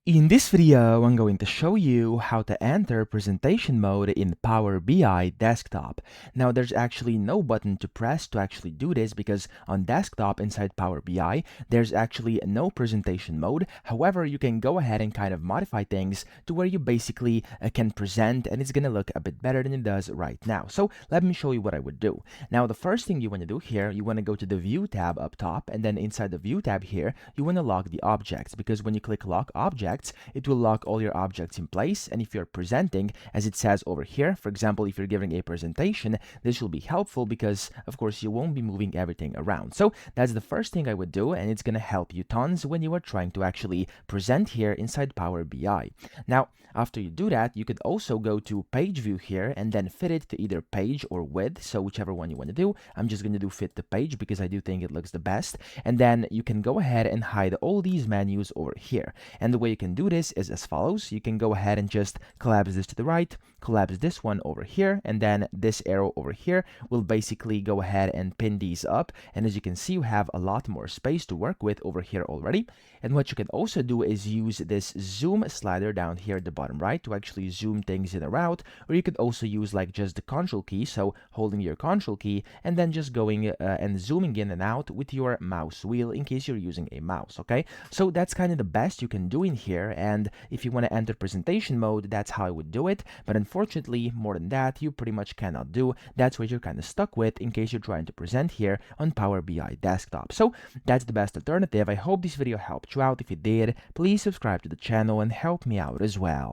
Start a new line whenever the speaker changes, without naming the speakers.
In this video, I'm going to show you how to enter presentation mode in Power BI desktop. Now, there's actually no button to press to actually do this because on desktop inside Power BI, there's actually no presentation mode. However, you can go ahead and kind of modify things to where you basically can present and it's going to look a bit better than it does right now. So let me show you what I would do. Now, the first thing you want to do here, you want to go to the View tab up top, and then inside the View tab here, you want to lock the objects because when you click Lock Objects, it will lock all your objects in place. And if you're presenting, as it says over here, for example, if you're giving a presentation, this will be helpful because, of course, you won't be moving everything around. So that's the first thing I would do, and it's going to help you tons when you are trying to actually present here inside Power BI. Now, after you do that, you could also go to Page View here and then fit it to either page or width. So whichever one you want to do, I'm just going to do fit the page because I do think it looks the best. And then you can go ahead and hide all these menus over here. And the way you can do this is as follows. You can go ahead and just collapse this to the right, collapse this one over here, and then this arrow over here will basically go ahead and pin these up. And as you can see, you have a lot more space to work with over here already. And what you can also do is use this zoom slider down here at the bottom right to actually zoom things in or out, or you could also use like just the control key, so holding your control key and then just going and zooming in and out with your mouse wheel in case you're using a mouse. Okay, so that's kind of the best you can do in here, and if you want to enter presentation mode, that's how I would do it. But unfortunately, more than that you pretty much cannot do. That's what you're kind of stuck with in case you're trying to present here on Power BI desktop. So that's the best alternative. I hope this video helped you out. If it did, please subscribe to the channel and help me out as well.